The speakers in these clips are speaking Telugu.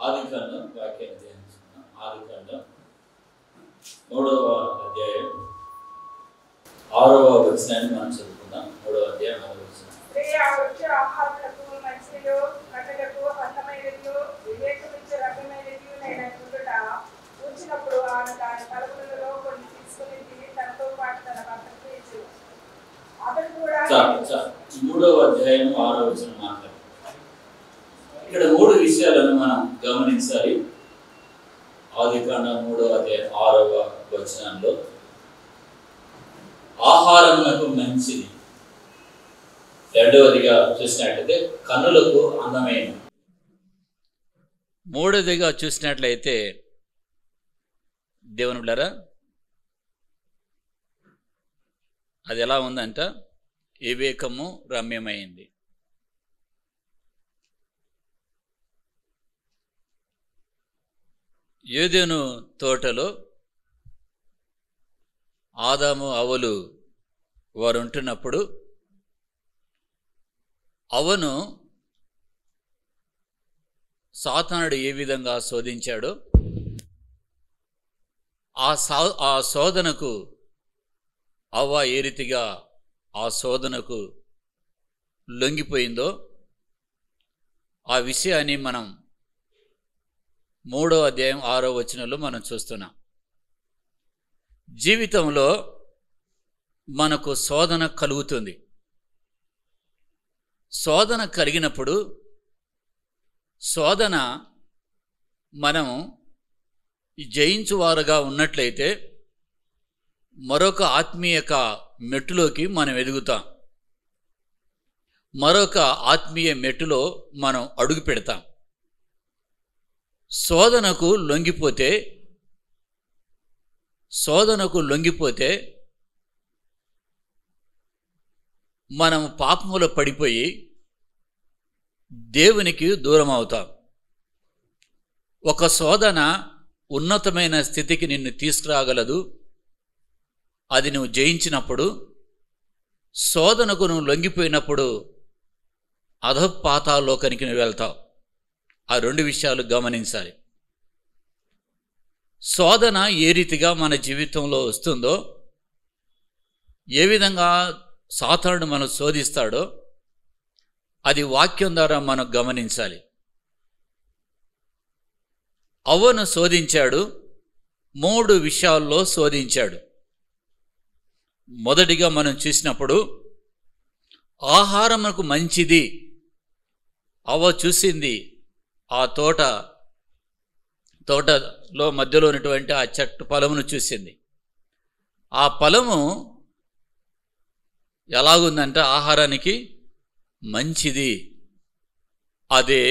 ఆదికాండం వాక్యాన్ని ధ్యానించుకున్నాం. ఆదికాండం 3వ అధ్యాయం 6వ వచనాన్ని మనం చదువుకుందాం. 3వ అధ్యాయం 6వ వచనం. మూడవ అధ్యాయం 6వ వచనం మాట్లాడు. ఇక్కడ 3 విషయాలను మనం గమనించాలి. ఆదికాండం 3వ అధ్యాయం 6వ వచనంలో ఆహారమునకు మంచిది, రెండవదిగా చూసినట్లయితే కన్నులకు అందమైన, మూడవదిగా చూసినట్లయితే దేవుని బిడ్డలారా అది ఎలా ఉందంట, వివేకము రమ్యమైంది. ఏదెను తోటలో ఆదాము అవ్వలు వారు ఉంటున్నప్పుడు అవ్వను సాతానుడు ఏ విధంగా శోధించాడో ఆ శోధనకు అవ్వ ఏ రీతిగా ఆ శోధనకు లొంగిపోయిందో ఆ విషయాన్ని మనం 3వ అధ్యాయం 6వ వచనంలో మనం చూస్తున్నాం. జీవితంలో మనకు శోధన కలుగుతుంది. శోధన కలిగినప్పుడు శోధన మనం జయించువారుగా ఉన్నట్లయితే మరొక ఆత్మీయక మెట్టులోకి మనం ఎదుగుతాం. మరొక ఆత్మీయ మెట్టులో మనం అడుగు పెడతాం. శోధనకు లొంగిపోతే మనం పాపములో పడిపోయి దేవునికి దూరం అవుతాం. ఒక శోధన ఉన్నతమైన స్థితికి నిన్ను తీసుకురాగలదు. అది నువ్వు జయించినప్పుడు. శోధనకు నువ్వు లొంగిపోయినప్పుడు అధపాతాళలోకానికి నువ్వు వెళ్తావు. ఆ 2 విషయాలు గమనించాలి. శోధన ఏ రీతిగా మన జీవితంలో వస్తుందో, ఏ విధంగా సాతానుడు మనం శోధిస్తాడో అది వాక్యం ద్వారా మనం గమనించాలి. అవ్వను శోధించాడు, 3 విషయాల్లో శోధించాడు. మొదటిగా మనం చూసినప్పుడు ఆహారమునకు మంచిది. అవ్వ చూసింది ఆ తోటలో మధ్యలో ఉన్నటువంటి ఆ చెట్టు ఫలమును చూసింది. ఆ ఫలము ఎలాగుందంటే ఆహారానికి మంచిది. అదే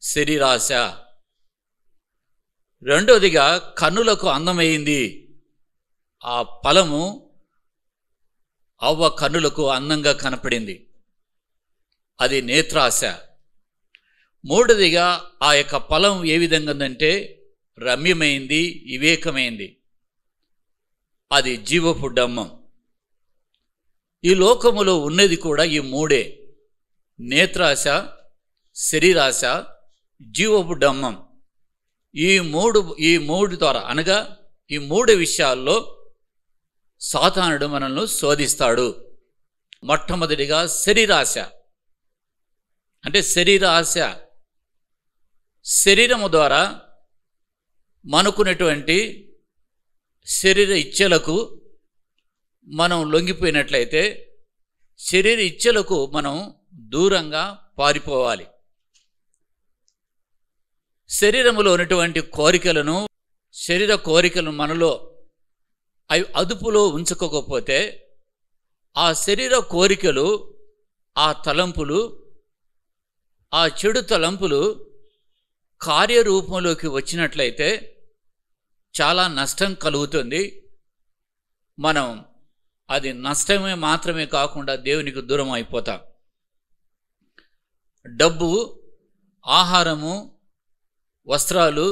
శరీరాశ. రెండవదిగా కన్నులకు అందమైంది. ఆ ఫలము అవ్వ కన్నులకు అందంగా కనపడింది. అది నేత్రాశ. మూడవదిగా ఆ యొక్క ఫలం ఏ విధంగా ఉందంటే రమ్యమైంది, వివేకమైంది. అది జీవపు డమ్మం. ఈ లోకములో ఉన్నది కూడా ఈ 3. నేత్రాశ, శరీరాశ, జీవపు డమ్మం. ఈ మూడు ద్వారా అనగా ఈ 3 విషయాల్లో సాతానుడు మనల్ని శోధిస్తాడు. మొట్టమొదటిగా శరీరాశ. అంటే శరీరాశ, శరీరము ద్వారా మనకున్నటువంటి శరీర ఇచ్ఛలకు మనం లొంగిపోయినట్లయితే శరీర ఇచ్ఛలకు మనం దూరంగా పారిపోవాలి. శరీరములో ఉన్నటువంటి కోరికలను, శరీర కోరికలను మనలో అవి అదుపులో ఉంచుకోకపోతే ఆ శరీర కోరికలు, ఆ తలంపులు, ఆ చెడు తలంపులు కార్యరూపంలోకి వచ్చినట్లయితే చాలా నష్టం కలుగుతుంది. మనం అది నష్టమే మాత్రమే కాకుండా దేవునికి దూరం అయిపోతాం. డబ్బు, ఆహారము, వస్త్రాలు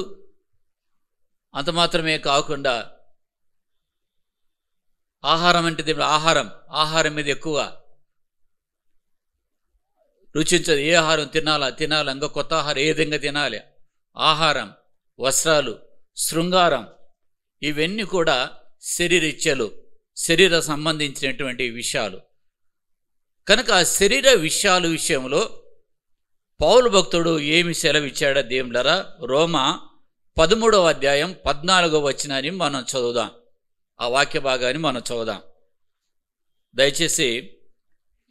అంత మాత్రమే కాకుండా ఆహారం అంటే ఆహారం మీద ఎక్కువ రుచించదు. ఏ ఆహారం తినాలి, ఇంకా కొత్త ఆహారం ఏ విధంగా తినాలి, ఆహారం, వస్త్రాలు, శృంగారం, ఇవన్నీ కూడా శరీరిచ్చలు, శరీర సంబంధించినటువంటి విషయాలు. కనుక శరీర విషయాల విషయంలో పౌలు భక్తుడు ఏమి సెలవిచ్చాడో దేవులారా, రోమా 13వ అధ్యాయం 14వ వచనాన్ని మనం చదువుదాం. ఆ వాక్య భాగాన్ని మనం చదువుదాం దయచేసి.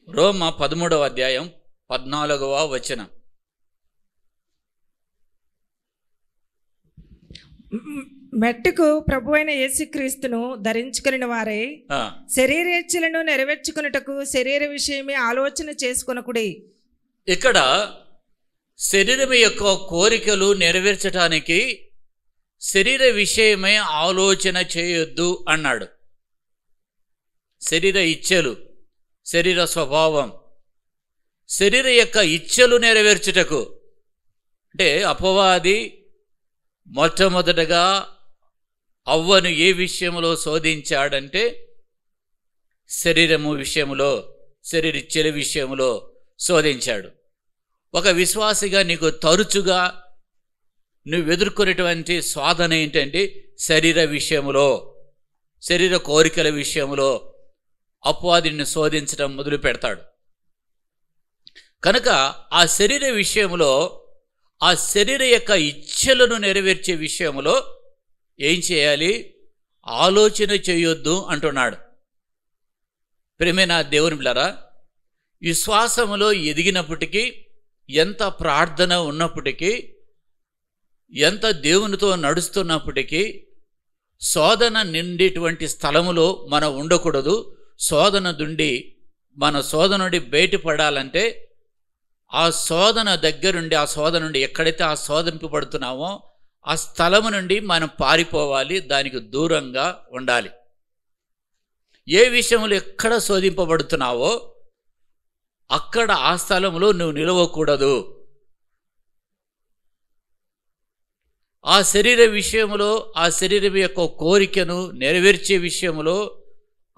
రోమా 13వ అధ్యాయం 14వ వచనం. మెట్టుకు ప్రభువైన యేసుక్రీస్తును ధరించుకుని వారే శరీరేచ్ఛలను నెరవేర్చుకున్నటకు శరీర విషయమే ఆలోచన చేసుకొనకుడి. ఇక్కడ శరీరం యొక్క కోరికలు నెరవేర్చడానికి శరీర విషయమై ఆలోచన చేయొద్దు అన్నాడు. శరీర ఇచ్ఛలు, శరీర స్వభావం, శరీర యొక్క ఇచ్ఛలు నెరవేర్చుటకు అంటే అపవాది మొట్టమొదటగా అవ్వను ఏ విషయంలో శోధించాడంటే శరీరము విషయంలో, శరీరిచ్ఛల విషయంలో శోధించాడు. ఒక విశ్వాసిగా నీకు తరచుగా నువ్వు ఎదుర్కొనేటువంటి శోధన ఏంటంటే శరీర విషయంలో, శరీర కోరికల విషయంలో అపవాదిని శోధించడం మొదలు పెడతాడు. కనుక ఆ శరీర విషయంలో, ఆ శరీర యొక్క ఇచ్ఛలను నెరవేర్చే విషయంలో ఏం చేయాలి? ఆలోచన చేయొద్దు అంటున్నాడు. ప్రియమైన దేవుని బిడ్డలారా, విశ్వాసములో ఎదిగినప్పటికీ, ఎంత ప్రార్థన ఉన్నప్పటికీ, ఎంత దేవునితో నడుస్తున్నప్పటికీ శోధన నిండేటువంటి స్థలములో మనం ఉండకూడదు. శోధన నుండి నుండి బయటపడాలంటే ఆ శోధన దగ్గరుండి, ఆ శోధన నుండి ఎక్కడైతే ఆ శోధింపబడుతున్నామో ఆ స్థలము నుండి మనం పారిపోవాలి, దానికి దూరంగా ఉండాలి. ఏ విషయంలో ఎక్కడ శోధింపబడుతున్నావో అక్కడ ఆ స్థలంలో నువ్వు నిలవకూడదు. ఆ శరీర విషయంలో, ఆ శరీరం యొక్క కోరికను నెరవేర్చే విషయంలో,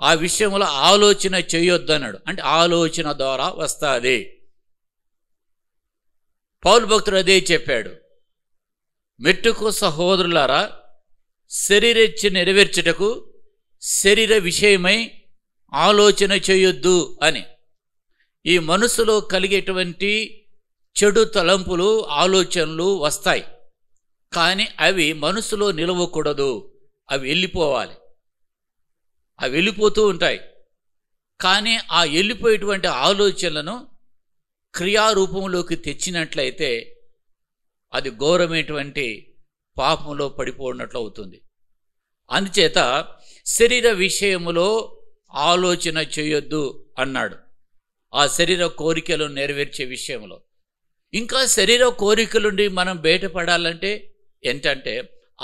ఆ విషయంలో ఆలోచన చేయొద్దన్నాడు. అంటే ఆలోచన ద్వారా వస్తుంది. పౌలు భక్తుడు అదే చెప్పాడు. మెట్టుకు సహోదరులారా, శరీరేచ్ఛ నెరవేర్చుటకు శరీర విషయమై ఆలోచన చేయొద్దు అని. ఈ మనసులో కలిగేటువంటి చెడు తలంపులు, ఆలోచనలు వస్తాయి, కానీ అవి మనసులో నిలవకూడదు. అవి వెళ్ళిపోవాలి. అవి వెళ్ళిపోతూ ఉంటాయి. కానీ ఆ వెళ్ళిపోయేటువంటి ఆలోచనలను క్రియారూపంలోకి తెచ్చినట్లయితే అది ఘోరమైనటువంటి పాపంలో పడిపోయినట్లు అవుతుంది. అందుచేత శరీర విషయములో ఆలోచన చేయొద్దు అన్నాడు. ఆ శరీర కోరికలు నెరవేర్చే విషయంలో. ఇంకా శరీర కోరికల నుండి మనం బయటపడాలంటే ఏంటంటే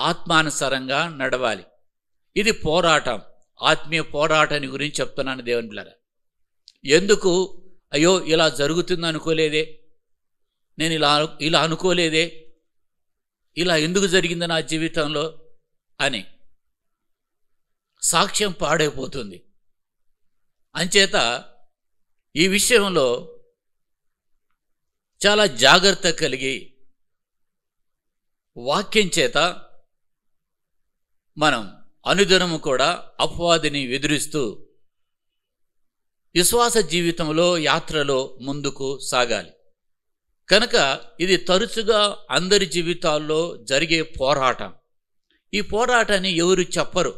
ఆత్మానుసారంగా నడవాలి. ఇది పోరాటం, ఆత్మీయ పోరాటాన్ని గురించి చెప్తున్నాను దేవుని బిడ్డలారా. ఎందుకు అయ్యో ఇలా జరుగుతుంది అనుకోలేదే, నేను ఇలా అనుకోలేదే, ఇలా ఎందుకు జరిగింది నా జీవితంలో అని సాక్ష్యం పాడైపోతుంది. అంచేత ఈ విషయంలో చాలా జాగ్రత్త కలిగి వాక్యం చేత మనం అనుదినము కూడా అపవాదిని ఎదురిస్తూ విశ్వాస జీవితంలో, యాత్రలో ముందుకు సాగాలి. కనుక ఇది తరచుగా అందరి జీవితాల్లో జరిగే పోరాటం. ఈ పోరాటాన్ని ఎవరు చెప్పరు,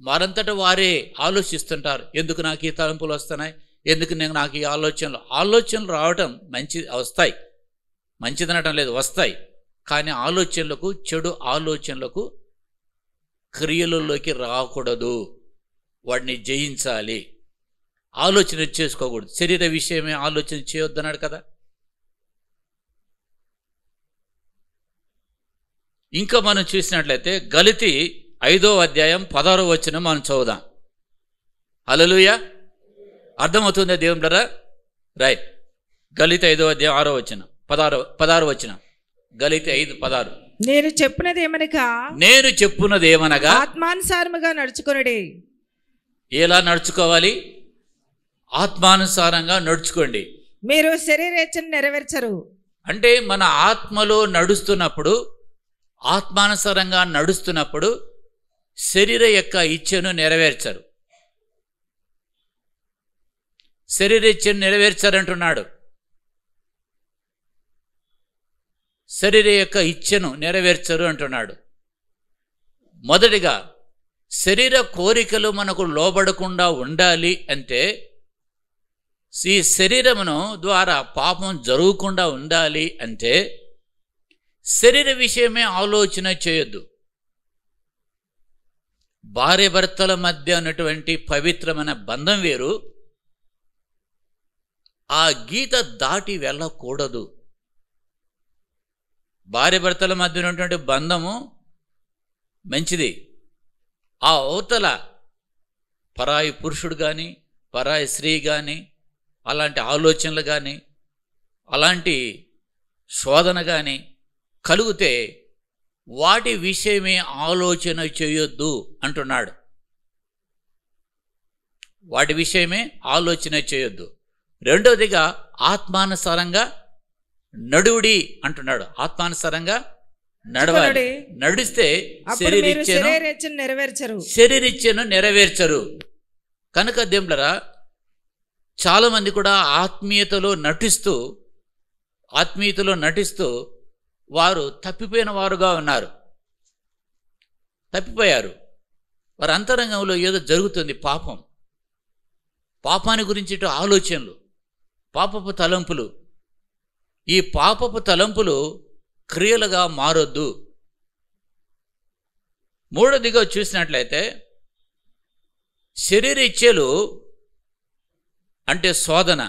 వారంతట వారే ఆలోచిస్తుంటారు. ఎందుకు నాకు ఈ తలంపులు వస్తున్నాయి, ఎందుకు నాకు ఈ ఆలోచనలు రావటం వస్తాయి, మంచిదనటం లేదు, వస్తాయి. కానీ ఆలోచనలకు, చెడు ఆలోచనలకు క్రియలలోకి రాకూడదు. వాడిని జయించాలి. ఆలోచన చేసుకోకూడదు. శరీర విషయమే ఆలోచన చేయొద్దన్నాడు కదా. ఇంకా మనం చూసినట్లయితే గలితీ 5వ అధ్యాయం 16వ వచనం మనం చదువుదాం. హల్లెలూయా. అర్థమవుతుందా దేవుని బిడ్డలారా? రైట్. గలితీ 5వ అధ్యాయం 6వ వచనం, 16వ వచనం. గలితీ 5:16. నేను చెప్పున్నదేమనగా ఆత్మానుసారముగా నడుచుకొనుడి. ఎలా నడుచుకోవాలి? ఆత్మానుసారంగా నడుచుకోండి. మీరు శరీరేచ్ఛను నెరవేర్చరు. అంటే మన ఆత్మలో నడుస్తున్నప్పుడు, ఆత్మానుసారంగా నడుస్తున్నప్పుడు శరీర యొక్క ఇచ్ఛను నెరవేర్చరు. శరీర ఇచ్ఛను నెరవేర్చారంటున్నాడు. శరీర యొక్క ఇచ్ఛను నెరవేర్చరు అంటున్నాడు. మొదటిగా శరీర కోరికలు మనకు లోబడకుండా ఉండాలి అంటే, ఈ శరీరమును ద్వారా పాపం జరగకుండా ఉండాలి అంటే శరీర విషయమే ఆలోచన చేయొద్దు. భార్య భర్తల మధ్య ఉన్నటువంటి పవిత్రమైన బంధం వేరు, ఆ గీత దాటి వెళ్ళకూడదు. భార్య భర్తల మధ్య ఉన్నటువంటి బంధము మంచిది. ఆ అవతల పరాయి పురుషుడు కానీ, పరాయి స్త్రీ కానీ, అలాంటి ఆలోచనలు కానీ, అలాంటి శోధన కానీ కలిగితే వాటి విషయమే ఆలోచన చేయొద్దు అంటున్నాడు. వాటి విషయమే ఆలోచన చేయొద్దు. రెండవదిగా ఆత్మానుసారంగా నడువుడి అంటున్నాడు. ఆత్మానుసారంగా నడవాలి. నడిస్తే శరీరిచ్ఛను నెరవేర్చరు. కనుక దేవులారా, చాలా మంది కూడా ఆత్మీయతలో నటిస్తూ వారు తప్పిపోయిన వారుగా ఉన్నారు. తప్పిపోయారు. వారి అంతరంగంలో ఏదో జరుగుతుంది. పాపాన్ని గురించి ఆలోచనలు, పాపపు తలంపులు. ఈ పాపపు తలంపులు క్రియలుగా మారొద్దు. మూడోదిగా చూసినట్లయితే శరీర ఇచ్ఛలు అంటే శోధన,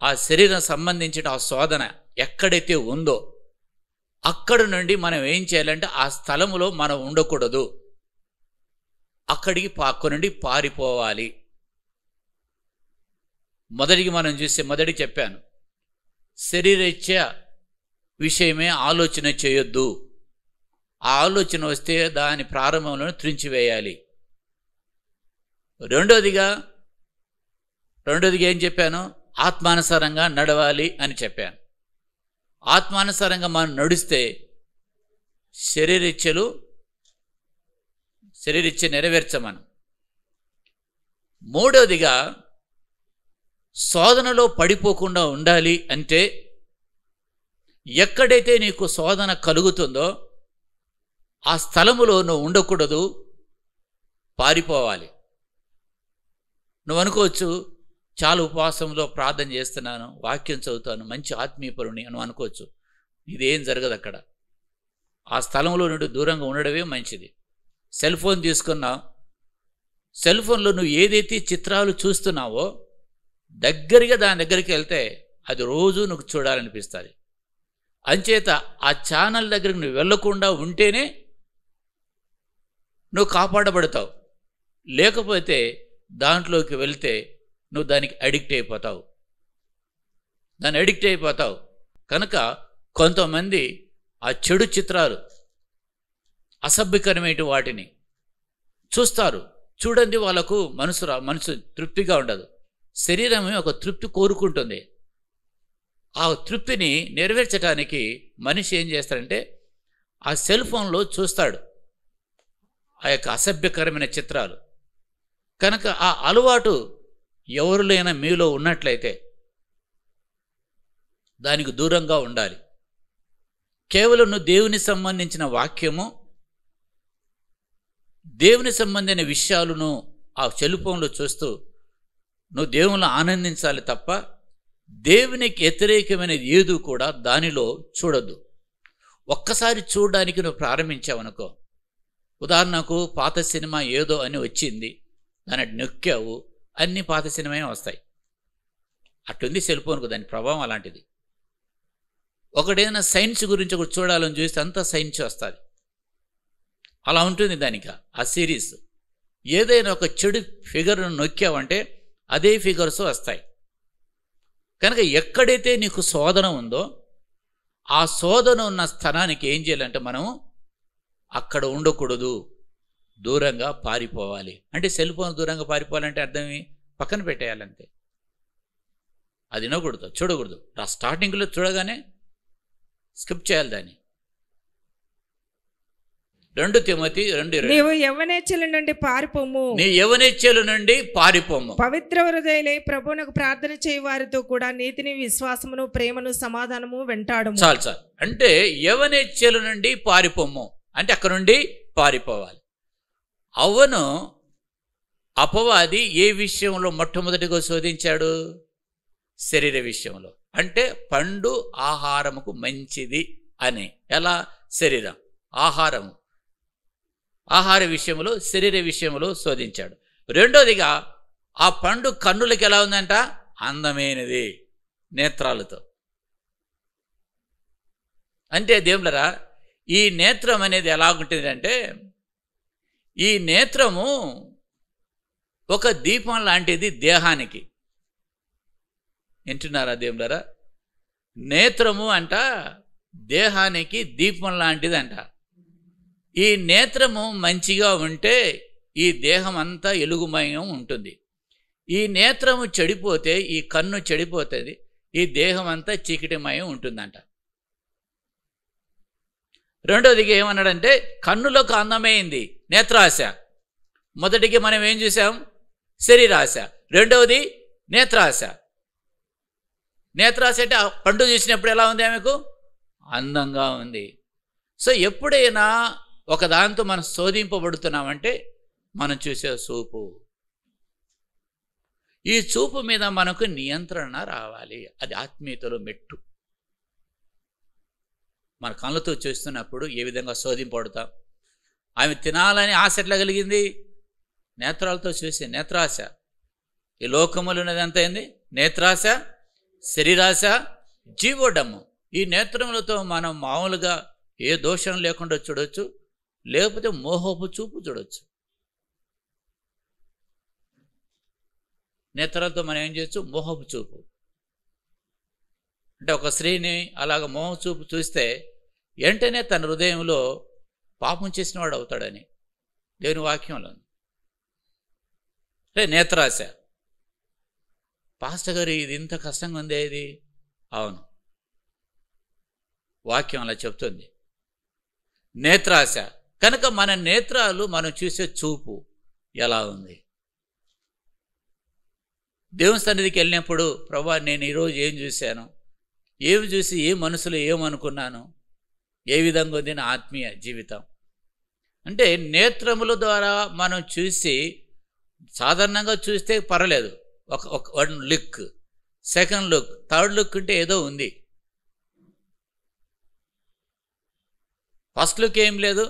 ఆ శరీరం సంబంధించిన ఆ శోధన ఎక్కడైతే ఉందో అక్కడ నుండి మనం ఏం చేయాలంటే ఆ స్థలములో మనం ఉండకూడదు. అక్కడి నుండి పారిపోవాలి. మొదటి చెప్పాను, శరీర ఇచ్ఛ విషయమే ఆలోచన చేయొద్దు. ఆ ఆలోచన వస్తే దాని ప్రారంభంలో త్రుంచివేయాలి. రెండోదిగా ఏం చెప్పాను? ఆత్మానుసారంగా నడవాలి అని చెప్పాను. ఆత్మానుసారంగా మనం నడిస్తే శరీరిచ్ఛ నెరవేర్చమను. మూడోదిగా శోధనలో పడిపోకుండా ఉండాలి అంటే ఎక్కడైతే నీకు శోధన కలుగుతుందో ఆ స్థలములో నువ్వు ఉండకూడదు, పారిపోవాలి. నువ్వు అనుకోవచ్చు, చాలా ఉపవాసంలో ప్రార్థన చేస్తున్నాను, వాక్యం చదువుతాను, మంచి ఆత్మీయపరుని అని అనుకోవచ్చు. ఇదేం జరగదు అక్కడ. ఆ స్థలంలో నుండి దూరంగా ఉండడమే మంచిది. సెల్ ఫోన్ తీసుకున్నావు, సెల్ ఫోన్లో నువ్వు ఏదైతే చిత్రాలు చూస్తున్నావో దగ్గరగా దాని దగ్గరికి వెళ్తే అది రోజు నువ్వు చూడాలనిపిస్తుంది. అంచేత ఆ ఛానల్ దగ్గరికి నువ్వు వెళ్లకుండా ఉంటేనే నువ్వు కాపాడబడతావు. లేకపోతే దాంట్లోకి వెళ్తే నువ్వు దానికి అడిక్ట్ అయిపోతావు. కనుక కొంతమంది ఆ చెడు చిత్రాలు, అసభ్యకరమైన వాటిని చూస్తారు. చూడండి, వాళ్ళకు మనసు తృప్తిగా ఉండదు. శరీరమే ఒక తృప్తి కోరుకుంటుంది. ఆ తృప్తిని నెరవేర్చడానికి మనిషి ఏం చేస్తాడంటే ఆ సెల్ ఫోన్లో చూస్తాడు ఆ యొక్క అసభ్యకరమైన చిత్రాలు. కనుక ఆ అలవాటు ఎవరిలైనా మీలో ఉన్నట్లయితే దానికి దూరంగా ఉండాలి. కేవలం నువ్వు దేవుని సంబంధించిన వాక్యము, దేవుని సంబంధించిన విషయాలను ఆ సెల్ ఫోన్లో చూస్తూ నువ్వు దేవునిలో ఆనందించాలి తప్ప దేవునికి వ్యతిరేకమైనది ఏది కూడా దానిలో చూడొద్దు. ఒక్కసారి చూడడానికి నువ్వు ప్రారంభించావనుకో, ఉదాహరణకు పాత సినిమా ఏదో అని వచ్చింది, దాన్ని నొక్కావు, అన్ని పాత సినిమా వస్తాయి. అట్టుంది సెల్ ఫోన్కు, దాని ప్రభావం అలాంటిది. ఒకటేదైనా సైన్స్ గురించి ఒకటి చూడాలని చూస్తే అంతా సైన్స్ వస్తుంది. అలా ఉంటుంది దానికి ఆ సిరీస్. ఏదైనా ఒక చెడు ఫిగర్ను నొక్కావంటే అదే ఫిగర్స్ వస్తాయి. కనుక ఎక్కడైతే నీకు శోధన ఉందో ఆ శోధన ఉన్న స్థానానికి ఏం చేయాలంటే మనం అక్కడ ఉండకూడదు, దూరంగా పారిపోవాలి. అంటే సెల్ ఫోన్ దూరంగా పారిపోవాలంటే అర్థమే పక్కన పెట్టేయాలంతే. అది వినకూడదు, చూడకూడదు. ఆ స్టార్టింగ్లో చూడగానే స్కిప్ చేయాలి దాన్ని. 2 తిమోతి 2:20. నీవు యవ్వనేచ్ఛల నుండి పారిపోము, నీ యవ్వనేచ్ఛల నుండి పారిపోము. పవిత్ర హృదయులై ప్రభువునకు ప్రార్థన చేయి వారితో కూడా నీతిని, విశ్వాసమును, ప్రేమను, సమాధానము వెంటాడుము. చాలు. అంటే యవ్వనేచ్ఛల నుండి పారిపోము అంటే అక్కడ నుండి పారిపోవాలి. అవ్వను అపవాది ఏ విషయంలో మొట్టమొదటిగా శోధించాడు? శరీర విషయంలో. అంటే పండు ఆహారముకు మంచిది అని. ఎలా? శరీరం, ఆహారము, ఆహార విషయంలో, శరీర విషయంలో శోధించాడు. రెండోదిగా ఆ పండు కన్నులకి ఎలా ఉందంట? అందమైనది, నేత్రాలతో. అంటే దేవులరా, ఈ నేత్రం అనేది ఎలాగుంటుంది అంటే, ఈ నేత్రము ఒక దీపం లాంటిది దేహానికి. వింటున్నారా దేవులరా? నేత్రము అంట దేహానికి దీపం లాంటిది అంట. ఈ నేత్రము మంచిగా ఉంటే ఈ దేహం అంతా ఎలుగుమయం ఉంటుంది. ఈ నేత్రము చెడిపోతే, ఈ కన్ను చెడిపోతుంది, ఈ దేహం అంతా చీకటిమయం ఉంటుందంట. రెండోదిగా ఏమన్నాడంటే, కన్నులకు అందమైంది నేత్రాశ. మొదటికి మనం ఏం చూసాం? శరీరాశ. రెండవది నేత్రాశ. నేత్రాశ అంటే పండు చూసినప్పుడు ఎలా ఉంది? ఆమెకు అందంగా ఉంది. సో ఎప్పుడైనా ఒక దాంతో మనం శోధింపబడుతున్నామంటే మనం చూసే చూపు, ఈ చూపు మీద మనకు నియంత్రణ రావాలి. అది ఆత్మీయతలో మెట్టు. మన కళ్ళతో చూస్తున్నప్పుడు ఏ విధంగా శోధింపబడతాం? ఆమె తినాలని ఆశ ఎట్లా కలిగింది? నేత్రాలతో చూసి నేత్రాశ. ఈ లోకములు ఉన్నదంతా ఏంది? నేత్రాశ, శరీరాశ, జీవోడము. ఈ నేత్రములతో మనం మామూలుగా ఏ దోషం లేకుండా చూడొచ్చు, లేకపోతే మోహపు చూపు చూడొచ్చు. నేత్రాలతో మనం ఏం చేయొచ్చు? మోహపు చూపు. అంటే ఒక స్త్రీని అలాగ మోహ చూపు చూస్తే వెంటనే తన హృదయంలో పాపం చేసిన వాడు అవుతాడని దేవుని వాక్యంలో. అంటే నేత్రాశ. పాస్టర్ గారు ఇది ఇంత కష్టంగా ఉందే ఇది? అవును, వాక్యం అలా చెప్తుంది. నేత్రాశ. కనుక మన నేత్రాలు మనం చూసే చూపు ఎలా ఉంది? దేవుని సన్నిధికి వెళ్ళినప్పుడు, ప్రభా నేను ఈరోజు ఏం చూశాను, ఏమి చూసి ఏ మనసులో ఏమనుకున్నాను, ఏ విధంగా ఉంది నా ఆత్మీయ జీవితం? అంటే నేత్రముల ద్వారా మనం చూసి, సాధారణంగా చూస్తే పర్లేదు, ఒక 1 look, 2nd look, 3rd look అంటే ఏదో ఉంది. ఫస్ట్ లుక్ ఏం లేదు,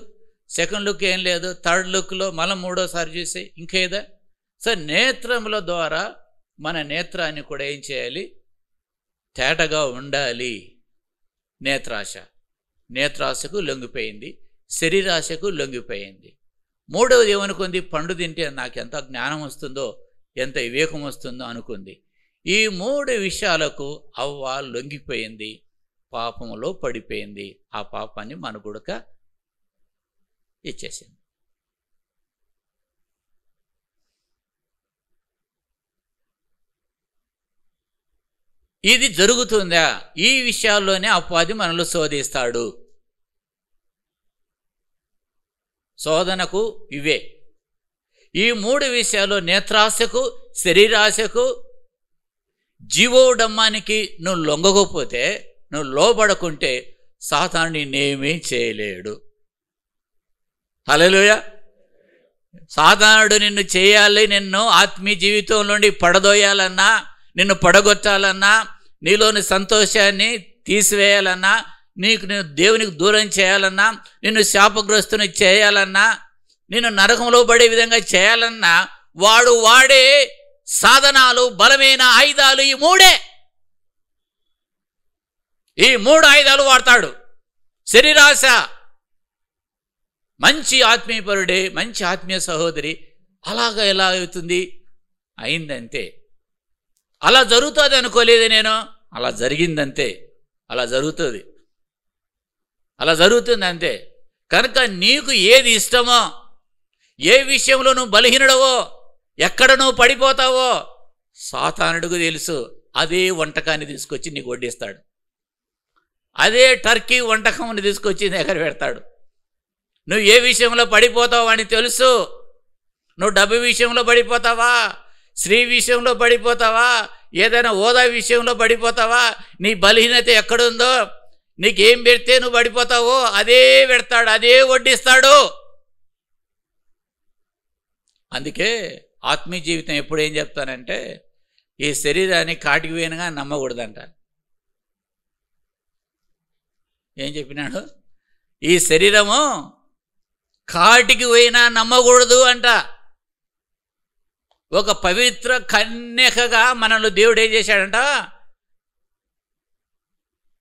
2nd లుక్ ఏం లేదు, 3rd లుక్లో మళ్ళీ 3వసారి చూసి ఇంకేదా? సో నేత్రముల ద్వారా మన నేత్రాన్ని కూడా ఏం చేయాలి? తేటగా ఉండాలి. నేత్రాశ. నేత్రాశకు లొంగిపోయింది, శరీరాశకు లొంగిపోయింది. మూడవది ఏమనుకుంది? పండు తింటే నాకు ఎంత జ్ఞానం వస్తుందో, ఎంత వివేకం వస్తుందో అనుకుంది. ఈ 3 విషయాలకు అవ్వ లొంగిపోయింది, పాపములో పడిపోయింది. ఆ పాపాన్ని మన గుడక ఇచ్చేసింది. ఇది జరుగుతుందా? ఈ విషయాల్లోనే అపవాది మనల్ని శోధిస్తాడు. శోధనకు ఇవే ఈ 3 విషయాలు. నేత్రాశకు, శరీరాశకు, జీవోడమ్మానికి నువ్వు లొంగకపోతే, నువ్వు లోబడకుంటే సాతాను నిన్నేమీ చేయలేడు. హల్లెలూయా. సాతానుడు నిన్ను చేయాలి, నిన్ను ఆత్మీయ జీవితం నుండి పడదోయాలన్నా, నిన్ను పడగొట్టాలన్నా, నీలోని సంతోషాన్ని తీసివేయాలన్నా, నేను దేవునికి దూరం చేయాలన్నా, నిన్ను శాపగ్రస్తుని చేయాలన్నా, నిన్ను నరకంలో పడే విధంగా చేయాలన్నా వాడు వాడే సాధనాలు, బలమైన ఆయుధాలు ఈ 3. ఈ 3 ఆయుధాలు వాడతాడు. శరీరాశ. మంచి ఆత్మీయపరుడే, మంచి ఆత్మీయ సహోదరి అలాగా ఎలా అవుతుంది? అయిందంతే. అలా జరుగుతుంది అనుకోలేదు నేను, అలా జరిగిందంతే. అలా జరుగుతుంది, అలా జరుగుతుంది అంతే. కనుక నీకు ఏది ఇష్టమో, ఏ విషయంలో నువ్వు బలహీనుడవో, ఎక్కడ నువ్వు పడిపోతావో సాతానుడికి తెలుసు. అదే వంటకాన్ని తీసుకొచ్చి నీకు వడ్డిస్తాడు. అదే టర్కీ వంటకంని తీసుకొచ్చి దగ్గర పెడతాడు. నువ్వు ఏ విషయంలో పడిపోతావు అని తెలుసు. నువ్వు డబ్బు విషయంలో పడిపోతావా, స్త్రీ విషయంలో పడిపోతావా, ఏదైనా హోదా విషయంలో పడిపోతావా, నీ బలహీనత ఎక్కడుందో, నీకేం పెడితే నువ్వు పడిపోతావో అదే పెడతాడు, అదే వడ్డిస్తాడు. అందుకే ఆత్మీయ జీవితం ఎప్పుడు ఏం చెప్తానంటే, ఈ శరీరాన్ని కాటికి పోయినగా నమ్మకూడదంట. ఏం చెప్పినాడు? ఈ శరీరము కాటికి పోయినా నమ్మకూడదు అంట. ఒక పవిత్ర కన్యకగా మనల్ని దేవుడు ఏం చేశాడంట?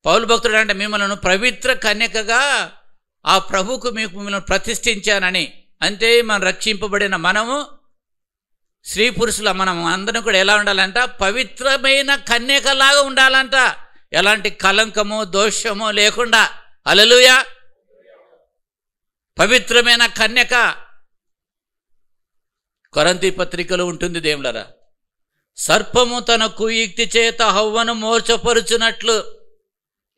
పౌలు భక్తుడు అంటే మిమ్మల్ని పవిత్ర కన్యకగా ఆ ప్రభుకు మీకు మిమ్మల్ని ప్రతిష్ఠించానని. అంటే మనం రక్షింపబడిన మనము స్త్రీ పురుషుల మనం అందరం కూడా ఎలా ఉండాలంట? పవిత్రమైన కన్యకలాగా ఉండాలంట. ఎలాంటి కలంకము దోషము లేకుండా. హల్లెలూయా. పవిత్రమైన కన్యక కొరింథీ పత్రికలో ఉంటుంది దేవులరా. సర్పము తన కుయుక్తి చేత హవ్వను మోసపరుచున్నట్లు.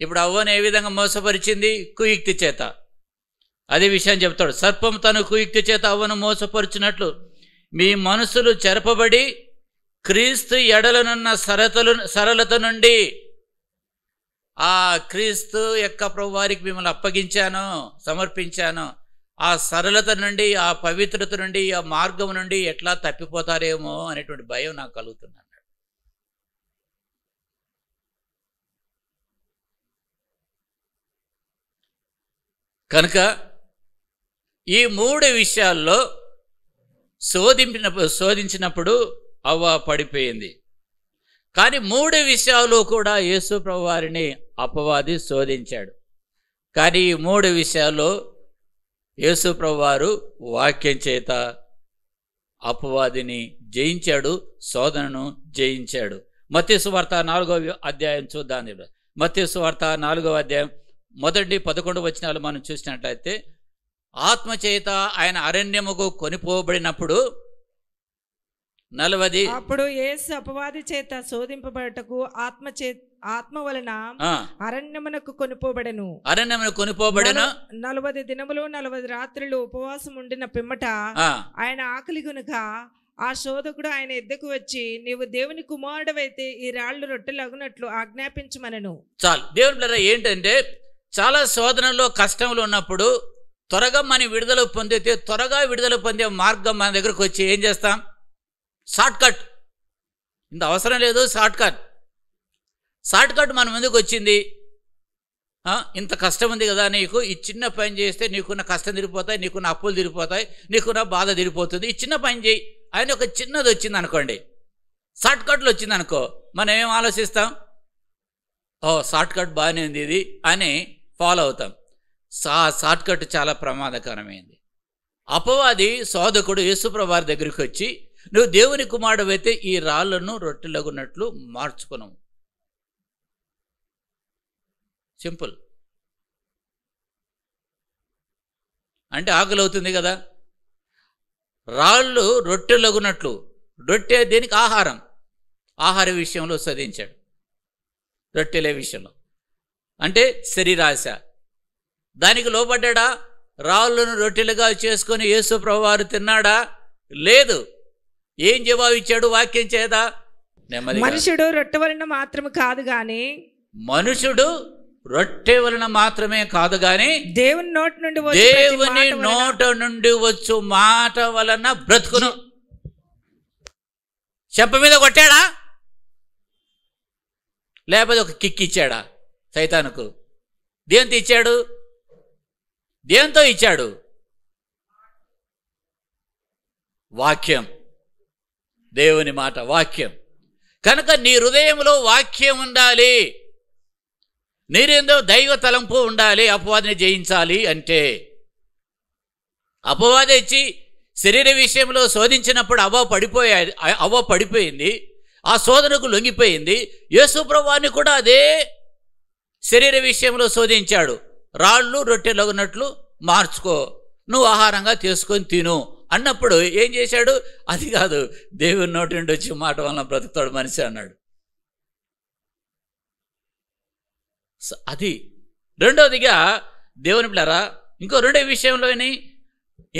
ఇప్పుడు హవ్వను ఏ విధంగా మోసపరిచింది? కుయుక్తి చేత. అదే విషయం చెప్తాడు. సర్పము తన కుయుక్తి చేత హవ్వను మోసపరుచున్నట్లు మీ మనసులు చెరపబడి క్రీస్తు ఎడలనున్న సరళత నుండి, ఆ క్రీస్తు యొక్క ప్రభు వారికి మిమ్మల్ని అప్పగించాను, సమర్పించాను, ఆ సరళత నుండి, ఆ పవిత్రత నుండి, ఆ మార్గం నుండి ఎట్లా తప్పిపోతారేమో అనేటువంటి భయం నాకు కలుగుతుంది. కనుక ఈ మూడు విషయాల్లో శోధించినప్పుడు అవ్వ పడిపోయింది. కానీ మూడు విషయాలు కూడా యేసు ప్రభు వారిని అపవాది శోధించాడు. కానీ ఈ మూడు విషయాల్లో యేసు ప్రభు వారు వాక్యం చేత అపవాదిని జయించాడు, శోధనను జయించాడు. మత్తయి సువార్త 4వ అధ్యాయం చూద్దాం. మత్తయి సువార్త 4వ అధ్యాయం 1-11 వచనాలు మనం చూసినట్లయితే, ఆత్మచేత ఆయన అరణ్యముకు కొనిపోబడినప్పుడు 40 అప్పుడు యేసు అపవాది చేత శోధింపబడటకు ఆత్మ వలన అరణ్యమునకు కొనిపోబడెను. 40 దినములు 40 రాత్రులు ఉపవాసం ఉండిన పిమ్మట ఆయన ఆకలి గనుక ఆ శోధకుడు ఆయన ఎద్దకు వచ్చి, నీవు దేవుని కుమారుడవైతే ఈ రాళ్ళు రొట్టెలగునట్లు ఆజ్ఞాపించమనెను. చాలు. దేవుని బిడ్డలారా, ఏంటంటే చాలా శోధనలో కష్టంలో ఉన్నప్పుడు త్వరగా మనం విడుదల పొందితే, త్వరగా విడుదల పొందే మార్గం మన దగ్గరకు వచ్చి ఏం చేస్తాం? Short cut. ఇంత అవసరం లేదు. షార్ట్ కట్ మన ముందుకు వచ్చింది. ఇంత కష్టం ఉంది కదా నీకు, ఈ చిన్న పని చేస్తే నీకున్న కష్టం తీరిపోతాయి, నీకున్న అప్పులు తీరిపోతాయి, నీకున్న బాధ తీరిపోతుంది, ఈ చిన్న పని చేయి ఆయన ఒక చిన్నది వచ్చింది అనుకోండి, షార్ట్ కట్లు వచ్చింది అనుకో, మనం ఏం ఆలోచిస్తాం? షార్ట్ కట్ బాగానే ఉంది ఇది అని ఫాలో అవుతాం. షార్ట్ కట్ చాలా ప్రమాదకరమైంది. అపవాది శోధకుడు యేసుప్రభు వారి దగ్గరికి వచ్చి, నువ్వు దేవుని కుమారుడవైతే ఈ రాళ్లను రొట్టెలగున్నట్లు మార్చుకున్నావు. సింపుల్. అంటే ఆకలి అవుతుంది కదా, రాళ్ళు రొట్టెలగున్నట్లు. రొట్టె దేనికి? ఆహార విషయంలో శోధించాడు. రొట్టెలే విషయంలో అంటే శరీరాశ. దానికి లోబడ్డా? రాళ్ళను రొట్టెలుగా చేసుకొని యేసు ప్రభువారు తిన్నాడా? లేదు. ఏం జవాబు ఇచ్చాడు వాక్యం చేత? మనుషుడు రొట్టె వలన మాత్రమే కాదు గాని, మనుషుడు రొట్టె వలన మాత్రమే కాదు గాని దేవుని నోటి నుండి వచ్చు మాట వలన బ్రతుకును. చెంప మీద కొట్టాడా? లేకపోతే ఒక కిక్ ఇచ్చాడా సైతానుకు? దేంతో ఇచ్చాడు? దేంతో ఇచ్చాడు? వాక్యం, దేవుని మాట, వాక్యం. కనుక నీ హృదయంలో వాక్యం ఉండాలి, నీరేందో దైవ తలంపు ఉండాలి. అపవాదిని జయించాలి అంటే అపవాది ఇచ్చి శరీర విషయంలో శోధించినప్పుడు అవ్వ పడిపోయింది, ఆ శోధనకు లొంగిపోయింది. యేసు ప్రభువాన్ని కూడా అదే శరీర విషయంలో శోధించాడు. రాళ్ళు రొట్టెలగునట్లు మార్చుకో, నువ్వు ఆహారంగా తీసుకొని తిను అన్నప్పుడు ఏం చేశాడు? అది కాదు, దేవుని నోటి నుండి వచ్చి మాట వలన బ్రతుకుతాడు మనిషి అన్నాడు. అది రెండోదిగా దేవుని బిడ్డలారా, ఇంకో రెండో విషయంలోని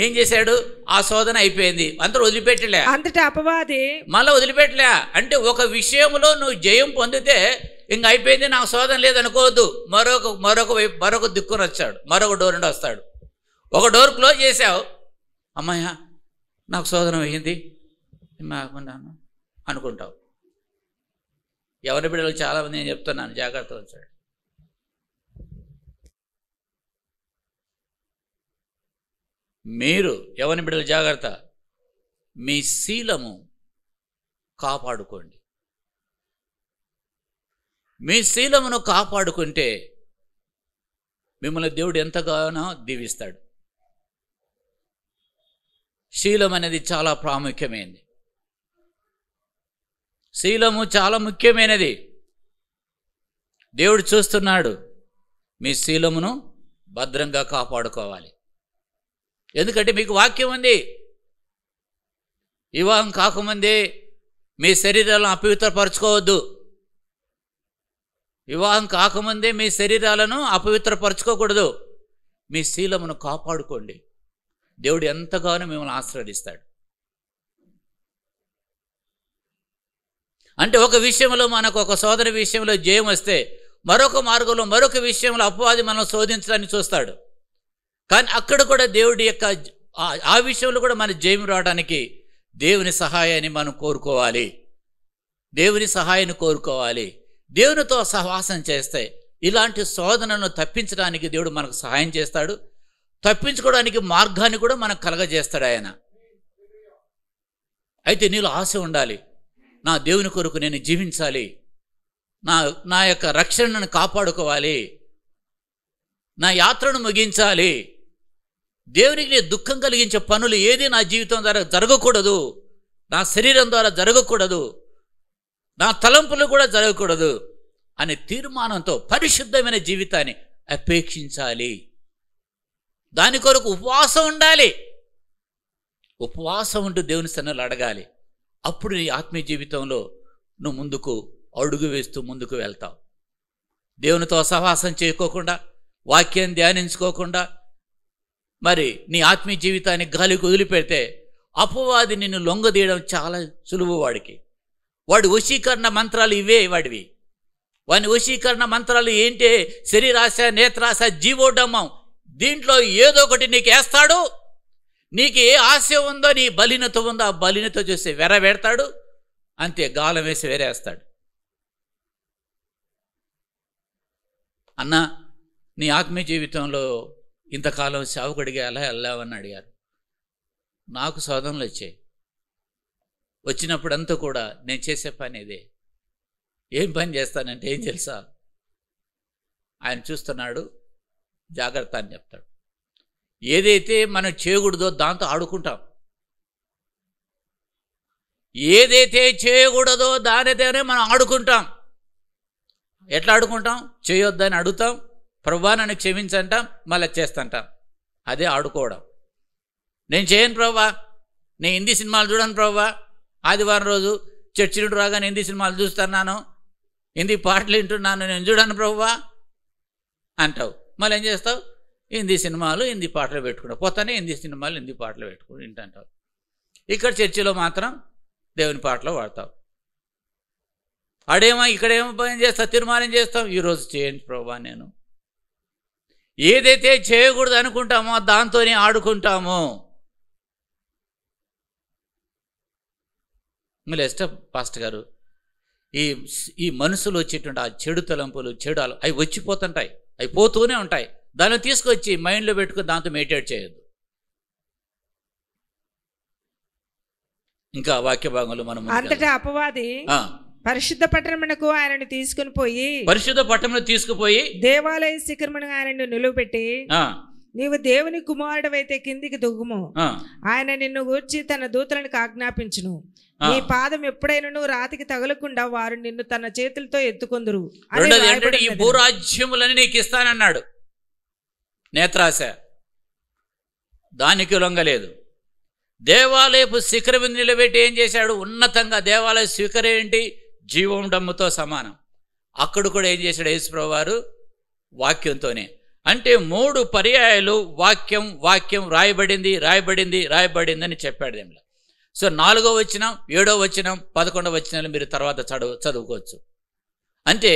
ఏం చేశాడు? ఆ శోధన అయిపోయింది, అందరూ వదిలిపెట్టలే, అంతటా అపవాది మళ్ళీ వదిలిపెట్టలే. అంటే ఒక విషయంలో నువ్వు జయం పొందితే ఇంక అయిపోయింది, నాకు శోధన లేదనుకోవద్దు. మరొక దిక్కున వచ్చాడు, మరొక డోర్ నుండి వస్తాడు. ఒక డోర్ క్లోజ్ చేసావు, అమ్మాయ నాకు శోధన అయ్యింది అనుకుంటావు. ఎవరి బిడ్డలు చాలామంది నేను చెప్తున్నాను, జాగ్రత్త వచ్చాడు. మీరు ఎవరి బిడ్డలు జాగ్రత్త, మీ శీలము కాపాడుకోండి. మీ శీలమును కాపాడుకుంటే మిమ్మల్ని దేవుడు ఎంతగానో దీవిస్తాడు. శీలం అనేది చాలా ప్రాముఖ్యమైనది. శీలము చాలా ముఖ్యమైనది. దేవుడు చూస్తున్నాడు, మీ శీలమును భద్రంగా కాపాడుకోవాలి. ఎందుకంటే మీకు వాక్యం ఉంది, వివాహం కాకముందే మీ శరీరాలను అపవిత్రపరచుకోవద్దు. వివాహం కాకముందే మీ శరీరాలను అపవిత్రపరచుకోకూడదు. మీ శీలమును కాపాడుకోండి, దేవుడు ఎంతగానో మిమ్మల్ని ఆశీర్వదిస్తాడు. అంటే ఒక విషయంలో మనకు, ఒక సోదర విషయంలో జయం వస్తే మరొక మార్గంలో మరొక విషయంలో అపవాది మనం శోధించడానికి చూస్తాడు. కానీ అక్కడ కూడా దేవుడి యొక్క ఆ విషయంలో కూడా మన జయం రావడానికి దేవుని సహాయాన్ని మనం కోరుకోవాలి. దేవుని సహాయాన్ని కోరుకోవాలి. దేవునితో సహవాసం చేస్తే ఇలాంటి శోధనను తప్పించడానికి దేవుడు మనకు సహాయం చేస్తాడు. తప్పించుకోవడానికి మార్గాన్ని కూడా మనకు కలగజేస్తాడు ఆయన. అయితే నీలో ఆశ ఉండాలి, నా దేవుని కొరకు నేను జీవించాలి, నా యొక్క రక్షణను కాపాడుకోవాలి, నా యాత్రను ముగించాలి, దేవునికి దుఃఖం కలిగించే పనులు ఏది నా జీవితం ద్వారా జరగకూడదు, నా శరీరం ద్వారా జరగకూడదు, నా తలంపులు కూడా జరగకూడదు అనే తీర్మానంతో పరిశుద్ధమైన జీవితాన్ని అపేక్షించాలి. దాని కొరకు ఉపవాసం ఉండాలి. ఉపవాసం ఉంటూ దేవుని సన్నిధిలో అడగాలి. అప్పుడు నీ ఆత్మీయ జీవితంలో నువ్వు ముందుకు అడుగు వేస్తూ ముందుకు వెళ్తావు. దేవునితో సహవాసం చేయకోకుండా, వాక్యాన్ని ధ్యానించుకోకుండా మరి నీ ఆత్మీయ జీవితాన్ని గాలికి వదిలిపెడితే అపవాది నిన్ను లొంగదీయడం చాలా సులువు. వాడి వశీకరణ మంత్రాలు ఇవే. వాని వశీకరణ మంత్రాలు ఏంటి? శరీరాశ, నేత్రాశ, జీవోడమ్మం. దీంట్లో ఏదో ఒకటి నీకు వేస్తాడు. నీకు ఏ ఆశ ఉందో, నీ బలీనత ఉందో ఆ బలీనత చూసి వెరవేడతాడు. అంతే, గాలం వేసి వేరేస్తాడు. అన్న, నీ ఆత్మీయ జీవితంలో ఇంతకాలం సేవకుడిగా ఎలా వెళ్ళావని అడిగారు. నాకు శోధనలు వచ్చాయి. వచ్చినప్పుడంతా కూడా నేను చేసే పని ఇదే. ఏం పని చేస్తానంటే ఏం తెలుసా? ఆయన చూస్తున్నాడు, జాగ్రత్త అని చెప్తాడు. ఏదైతే మనం చేయకూడదో దాంతో ఆడుకుంటాం. ఏదైతే చేయకూడదో దానితోనే మనం ఆడుకుంటాం. ఎట్లా ఆడుకుంటాం? చేయొద్దని అడుగుతాం, ప్రభువా నన్ను క్షమించంటాం, మళ్ళీ చేస్తుంటాం. అదే ఆడుకోవడం. నేను చేయను ప్రభువా, నేను హిందీ సినిమాలు చూడను ప్రభువా, ఆదివారం రోజు చర్చి నుండి రాగానే హిందీ సినిమాలు చూస్తున్నాను, హిందీ పాటలు వింటున్నాను, నేను చూడను ప్రభువా అంటావు. మళ్ళీ ఏం చేస్తావు? హిందీ సినిమాలు, హిందీ పాటలు పెట్టుకుంటావు. పోతానే హిందీ సినిమాలు, హిందీ పాటలు పెట్టుకుని వింటుంటావు. ఇక్కడ చర్చిలో మాత్రం దేవుని పాటలు వాడతావు. ఆడేమో ఇక్కడేమో ఏం చేస్తావు? తీర్మానం చేస్తావు, ఈరోజు చేయండి ప్రభువా. నేను ఏదైతే చేయకూడదు అనుకుంటామో దాంతోనే ఆడుకుంటాము. మళ్ళీ పాస్టర్ గారు, ఈ మనసులో వచ్చేటువంటి ఆ చెడు తలంపులు, చెడు అవి వచ్చిపోతుంటాయి, అవి పోతూనే ఉంటాయి. దాన్ని తీసుకొచ్చి మైండ్లో పెట్టుకుని దాంతో మెడిటేట్ చేయొద్దు. ఇంకా వాక్య భాగంలో మనం అంతటా అపవాది పరిశుద్ధ పట్టణమునకు ఆయనను తీసుకుపోయి దేవాలయ శిఖరమును ఆయనను నిలువబెట్టి, నీవు దేవుని కుమారుడవైతే కిందికి దిగుము, ఆయన నిన్ను గూర్చి తన దూతలకు ఆజ్ఞాపించును, నీ పాదం ఎప్పుడైనా రాతికి తగలకుండా వారు నిన్ను తన చేతులతో ఎత్తుకొందురు. ఈ భూరాజ్యములని నీకు ఇస్తానన్నాడు. నేత్రాశ దానికి లొంగలేదు. దేవాలయపు శిఖరం నిలబెట్టి ఏం చేశాడు? ఉన్నతంగా దేవాలయ శిఖరం ఏంటి? జీవం డమ్ముతో సమానం. అక్కడ కూడా ఏం చేశాడు? యేసుప్రభువు వారు వాక్యంతోనే. అంటే 3 పర్యాయాలు వాక్యం వాక్యం రాయబడింది రాయబడింది రాయబడింది అని చెప్పాడు దేవుడు. సో 4వ వచనం, 7వ వచనం, 11వ వచనాలు మీరు తర్వాత చదువుకోవచ్చు. అంటే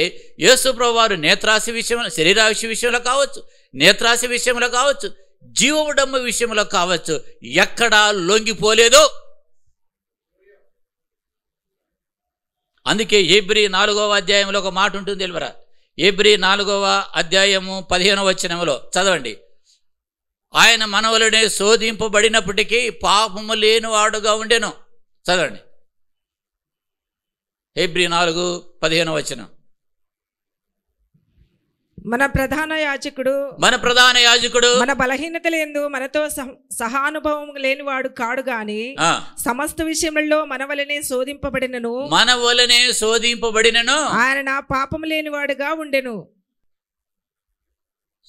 యేసు ప్రభువు వారు నేత్రాశి విషయంలో, శరీరాశి విషయంలో కావచ్చు, నేత్రాశి విషయంలో కావచ్చు, జీవముడమ్మ విషయంలో కావచ్చు, ఎక్కడా లొంగిపోలేదు. అందుకే హెబ్రీ 4వ అధ్యాయంలో ఒక మాట ఉంటుంది తెలియరా. హెబ్రీ 4వ అధ్యాయము 15వ వచనంలో చదవండి. ఆయన మన వలనే శోధింపబడినప్పటికీ పాపము లేని వాడుగా ఉండెను. చదవండి. హెబ్రీ 4:15 వచనం. మన ప్రధాన యాజకుడు మన బలహీనతల యందు మనతో సహానుభవం లేనివాడు కాడు గాని సమస్త విషయములలో మన వలనే శోధింపబడినను ఆయన నా పాపము లేనివాడుగా ఉండెను.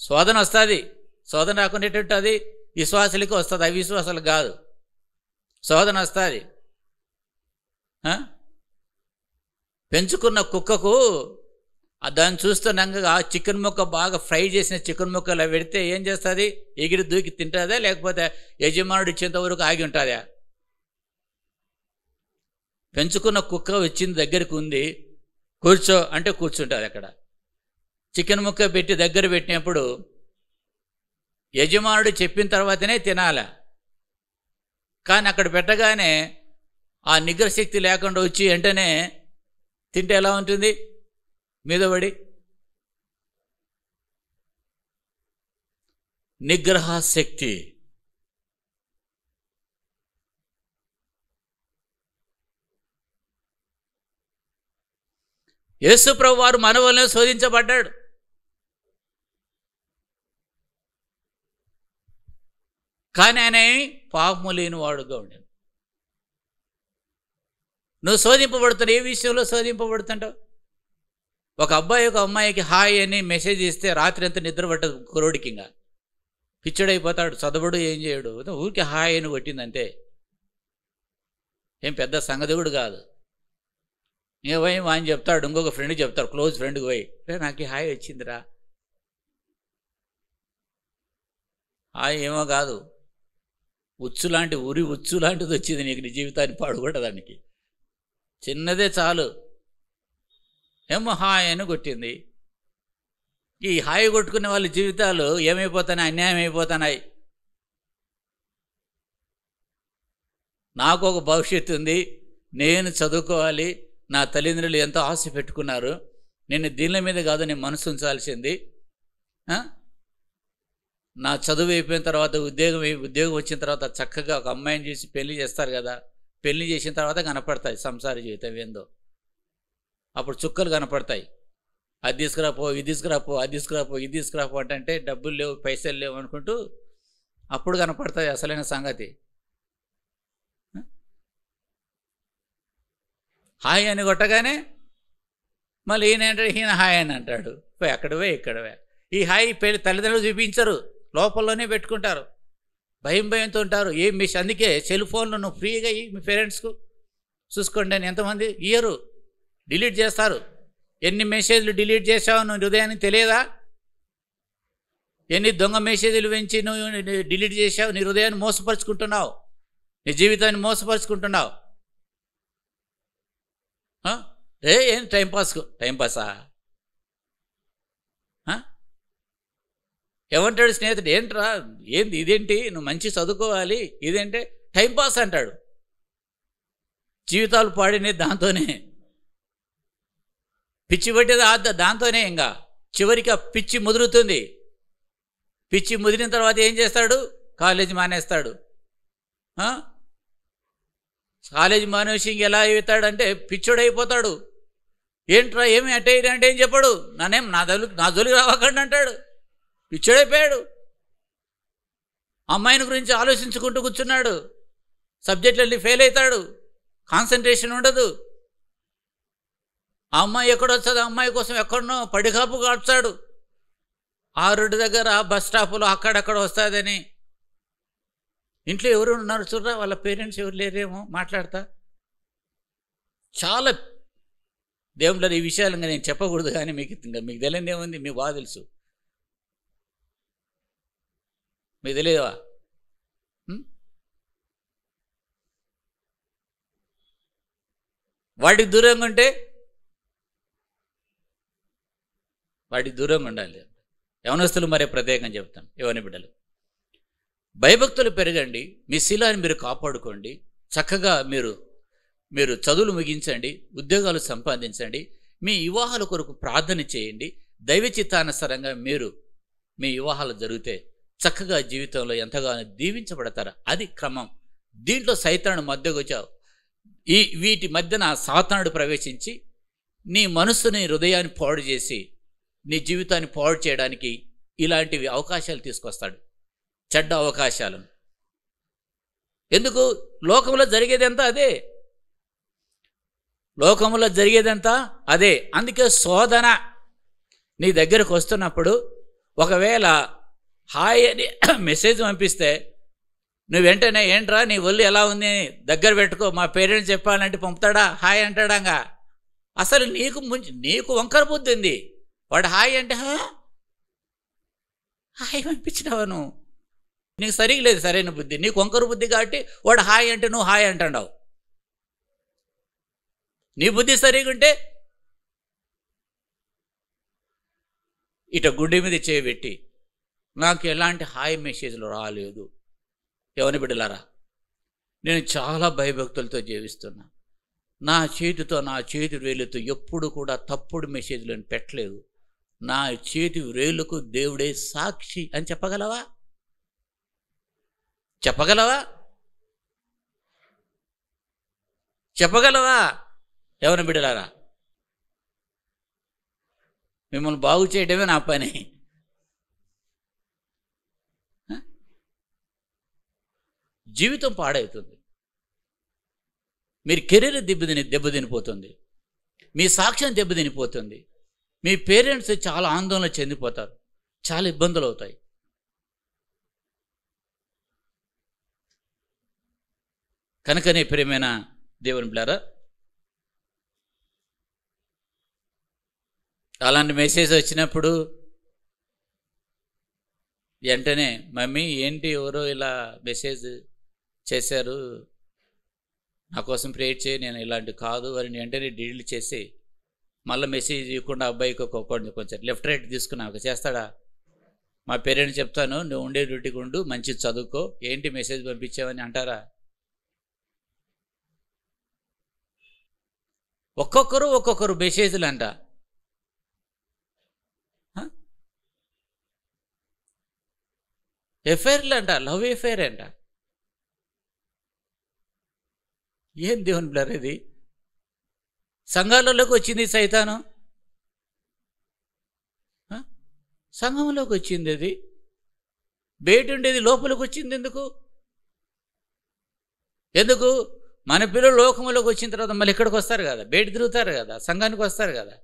శోధన వస్తుంది. శోధన రాకుండా అది విశ్వాసులకి వస్తుంది, అవిశ్వాసాలకు కాదు. శోధన వస్తుంది. పెంచుకున్న కుక్కకు దాన్ని చూస్తున్నాక చికెన్ ముక్క బాగా ఫ్రై చేసిన చికెన్ ముక్కలు పెడితే ఏం చేస్తుంది? ఎగిరి దూకి తింటుందా, లేకపోతే యజమానుడు ఇచ్చేంత వరకు ఆగి ఉంటుందా? పెంచుకున్న కుక్క వచ్చింది, దగ్గరికి ఉంది, కూర్చో అంటే కూర్చుంటుంది. అక్కడ చికెన్ ముక్క పెట్టి దగ్గర పెట్టినప్పుడు యజమానుడు చెప్పిన తర్వాతనే తినాల. కానీ అక్కడ పెట్టగానే ఆ నిగ్రహశక్తి లేకుండా వచ్చి వెంటనే తింటే ఎలా ఉంటుంది? మీద పడి. నిగ్రహ శక్తి. యేసు ప్రభువు వారు మన వలనే శోధించబడ్డాడు. కానీ ఆయన పాపము లేని వాడుగా ఉండాడు. నువ్వు శోధింపబడుతున్నావు. ఏ విషయంలో శోధింపబడుతుంటావు? ఒక అబ్బాయి ఒక అమ్మాయికి హాయ్ అని మెసేజ్ ఇస్తే రాత్రి అంతా నిద్ర పట్టదు కురోడికి. ఇంకా పిచ్చడైపోతాడు, చదవడు, ఏం చేయడు, ఊరికి హాయ్ అని కొట్టిందంతే. ఏం పెద్ద సంగతి కూడా కాదు. ఇంకా పోయి ఆయన చెప్తాడు, ఇంకొక ఫ్రెండ్ చెప్తాడు, క్లోజ్ ఫ్రెండ్కి పోయి, నాకు హాయ్ వచ్చిందిరా. హాయ్ ఏమో కాదు, ఉచ్చు లాంటి ఉచ్చు లాంటిది వచ్చింది నీకు, నీ జీవితాన్ని పాడుకోవడానికి. చిన్నదే చాలు, ఏమో హాయ్ అని కొట్టింది. ఈ హాయి కొట్టుకునే వాళ్ళ జీవితాలు ఏమైపోతున్నాయి? అన్యాయం అయిపోతున్నాయి. నాకు ఒక భవిష్యత్తు ఉంది, నేను చదువుకోవాలి, నా తల్లిదండ్రులు ఎంతో ఆశ పెట్టుకున్నారు, నేను దీనిల మీద కాదు నేను మనసు ఉంచాల్సింది. నా చదువు అయిపోయిన తర్వాత ఉద్యోగం వచ్చిన తర్వాత చక్కగా ఒక అమ్మాయిని చేసి పెళ్లి చేస్తారు కదా, పెళ్లి చేసిన తర్వాత కనపడతాయి సంసార జీవితం ఏందో. అప్పుడు చుక్కలు కనపడతాయి. అది తీసుకురాపో, ఇది తీసుకురాపో, అది తీసుకురాపో, ఇది తీసుకురాపో అంటే డబ్బులు లేవు, పైసలు లేవు అనుకుంటూ అప్పుడు కనపడతాయి అసలైన సంగతి. హాయ్ అని కొట్టగానే మళ్ళీ ఈయన హాయ్ అని అంటాడు. అక్కడవే ఇక్కడవే. ఈ హాయ్ తల్లిదండ్రులు చూపించరు, లోపల్లోనే పెట్టుకుంటారు, భయంతో ఉంటారు. ఏం మిస్. అందుకే సెల్ ఫోన్లో నువ్వు ఫ్రీగా మీ పేరెంట్స్కు చూసుకోండి అని ఎంతమంది ఇయ్యరు, డిలీట్ చేస్తారు. ఎన్ని మెసేజ్లు డిలీట్ చేసావు నువ్వు హృదయానికి తెలియదా? ఎన్ని దొంగ మెసేజ్లు పెంచి నువ్వు డిలీట్ చేసావు? నీ హృదయాన్ని మోసపరుచుకుంటున్నావు, నీ జీవితాన్ని మోసపరుచుకుంటున్నావు. ఏం టైంపాసా? ఏమంటాడు స్నేహితుడు, ఏంట్రా ఏంది ఇదేంటి, నువ్వు మంచి చదువుకోవాలి, ఇదేంటే టైంపాస్ అంటాడు. జీవితాలు పాడినది దాంతోనే, పిచ్చి పట్టేది దాంతోనే. ఇంకా చివరికి ఆ పిచ్చి ముదురుతుంది. పిచ్చి ముదిరిన తర్వాత ఏం చేస్తాడు? కాలేజీ మానేస్తాడు. కాలేజీ మానేసి ఎలా అవుతాడంటే పిచ్చోడైపోతాడు. ఏంట్రా ఏమి అట్టేయడం అంటే ఏం చెప్పాడు? నా జోలికి రావకండి అంటాడు. పిచ్చోడైపోయాడు. అమ్మాయిని గురించి ఆలోచించుకుంటూ కూర్చున్నాడు. సబ్జెక్టులన్నీ ఫెయిల్ అవుతాడు, కాన్సన్ట్రేషన్ ఉండదు. ఆ అమ్మాయి ఎక్కడొస్తుంది, ఆ అమ్మాయి కోసం ఎక్కడనో పడికాపు కాడ్చాడు. ఆ రోడ్డు దగ్గర, బస్ స్టాపులో అక్కడక్కడ వస్తుందని. ఇంట్లో ఎవరు ఉన్నారు చూడరా, వాళ్ళ పేరెంట్స్ ఎవరు లేరేమో మాట్లాడతా. చాలా దేవుళ్ళ ఈ విషయాలు నేను చెప్పకూడదు, కానీ మీకు తెలియదు ఏముంది, మీకు బాగా తెలుసు. మీకు తెలియవా? వాటికి దూరంగా ఉంటే వాటికి దూరంగా ఉండాలి. యవనస్తులు మరే ప్రత్యేకంగా చెప్తాను. యవన బిడ్డలు, భయభక్తులు పెరగండి, మీ శీలాన్ని మీరు కాపాడుకోండి, చక్కగా మీరు చదువులు ముగించండి, ఉద్యోగాలు సంపాదించండి, మీ వివాహాల కొరకు ప్రార్థన చేయండి. దైవ చిత్తానుసారంగా మీ వివాహాలు జరిగితే చక్కగా జీవితంలో ఎంతగానో దీవించబడతారు. అది క్రమం. దీంట్లో సైతాను మధ్యకు వచ్చావు. వీటి మధ్యన సాతానుడు ప్రవేశించి నీ మనస్సుని, హృదయాన్ని పాడు చేసి నీ జీవితాన్ని పాడు చేయడానికి ఇలాంటివి అవకాశాలు తీసుకొస్తాడు, చెడ్డ అవకాశాలను. ఎందుకు? లోకంలో జరిగేదంతా అదే, లోకంలో జరిగేదంతా అదే. అందుకే శోధన నీ దగ్గరకు వస్తున్నప్పుడు ఒకవేళ హాయ్ అని మెసేజ్ పంపిస్తే నువ్వు వెంటనే ఏంట్రా నీ ఒళ్ళు ఎలా ఉంది దగ్గర పెట్టుకో, మా పేరెంట్స్ చెప్పాలంటే పంపుతాడా? హాయ్ అంటాడంగా. అసలు నీకు వంకర బుద్ధి ఉంది. వాడు హాయ్ అంటే హాయ్ పంపించినావా? నీకు సరిగా లేదు సరైన బుద్ధి, నీకు వంకర బుద్ధి కాబట్టి వాడు హాయ్ అంటే నువ్వు హాయ్ అంటావు. నీ బుద్ధి సరిగా ఉంటే ఇట గుండె మీద చేయబెట్టి నాకు ఎలాంటి హాయ్ మెసేజ్లు రాలేదు. యవన బిడ్డలారా, నేను చాలా భయభక్తులతో జీవిస్తున్నా. నా చేతి వేలుతో ఎప్పుడు కూడా తప్పుడు మెసేజ్లను పెట్టలేదు. నా చేతి వేలుకు దేవుడే సాక్షి అని చెప్పగలవా? చెప్పగలవా యవన బిడ్డలారా? మిమ్మల్ని బాగు చేయడమే నా పని. జీవితం పాడవుతుంది, మీరు కెరీర్ దెబ్బతినిపోతుంది, మీ సాక్ష్యం దెబ్బతినిపోతుంది, మీ పేరెంట్స్ చాలా ఆందోళన చెందిపోతారు, చాలా ఇబ్బందులు అవుతాయి. కనుకనే ప్రియమైన దేవుని బిడ్డలారా, అలాంటి మెసేజ్ వచ్చినప్పుడు వెంటనే మమ్మీ ఏంటి ఎవరో ఇలా మెసేజ్ చేశారు, నా కోసం ప్రేయర్ చేయి, నేను ఇలాంటి కాదు అని వెంటనే డీల్ చేసి మళ్ళీ మెసేజ్ ఇవ్వకుండా అబ్బాయికి కొంచెం లెఫ్ట్ రైట్ తీసుకున్నాక చేస్తాడా? మా పేరెంట్స్ చెప్తాను, నువ్వు ఉండే డ్యూటీకి ఉండు, మంచి చదువుకో, ఏంటి మెసేజ్ పంపించావని అంటారా? ఒక్కొక్కరు మెసేజ్లు అంట. ఎఫైర్లు అంట, లవ్ ఎఫైర్ అంట. ఏం దేవుని బ్లర్ ఇది? సంఘాలలోకి వచ్చింది సైతాను, సంఘంలోకి వచ్చింది అది. బయట ఉండేది లోపలికి వచ్చింది. ఎందుకు? మన పిల్లలు లోకంలోకి వచ్చిన తర్వాత మళ్ళీ ఇక్కడికి వస్తారు కదా, బయట తిరుగుతారు కదా, సంఘానికి వస్తారు కదా.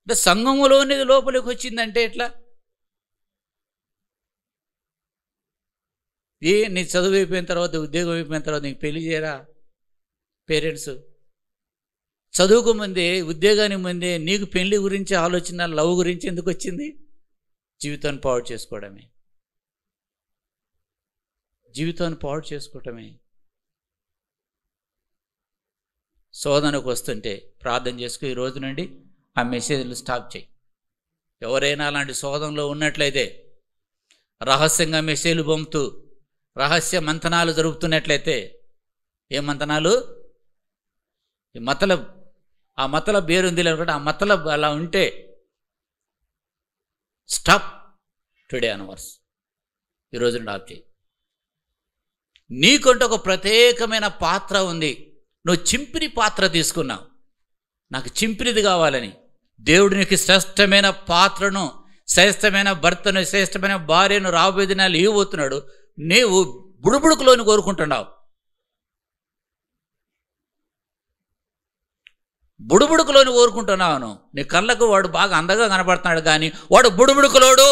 అంటే సంఘములో ఉన్నది లోపలికి వచ్చిందంటే ఎట్లా? నీ చదువు అయిపోయిన తర్వాత, ఉద్యోగం అయిపోయిన తర్వాత నీకు పెళ్లి చేయరా పేరెంట్స్? చదువుకు ముందే, ఉద్యోగానికి ముందే నీకు పెళ్లి గురించి ఆలోచన, లవ్ గురించి ఎందుకు వచ్చింది? జీవితాన్ని పాడు చేసుకోవటమే. శోధనకు వస్తుంటే ప్రార్థన చేసుకుని ఈ రోజు నుండి ఆ మెసేజ్లు స్టాప్ చేయి. ఎవరైనా అలాంటి శోధనలో ఉన్నట్లయితే, రహస్యంగా మెసేజ్లు పంపుతూ రహస్య మంతనాలు జరుపుతున్నట్లయితే, ఏ మంతనాలు? ఆ మతలబ్ పేరుంది లేకుంటే ఆ మతలబ్ అలా ఉంటే స్టాప్ టుడే అన్వర్స్. ఈరోజు నుండి ఆప్ చేయి. నీకంటే ఒక ప్రత్యేకమైన పాత్ర ఉంది. నువ్వు చింపిరి పాత్ర తీసుకున్నావు, నాకు చింపిరిది కావాలని. దేవుడు నీకు శ్రేష్టమైన పాత్రను, శ్రేష్టమైన భర్తను, శ్రేష్టమైన భార్యను రాబోయే దినాలు ఇవ్వబోతున్నాడు. నీవు బుడుబుడుకులోని కోరుకుంటున్నావు. బుడుబుడుకులోని కోరుకుంటున్నావు. నీ కళ్ళకు వాడు బాగా అందంగా కనపడుతున్నాడు కానీ వాడు బుడుబుడుకులోడు.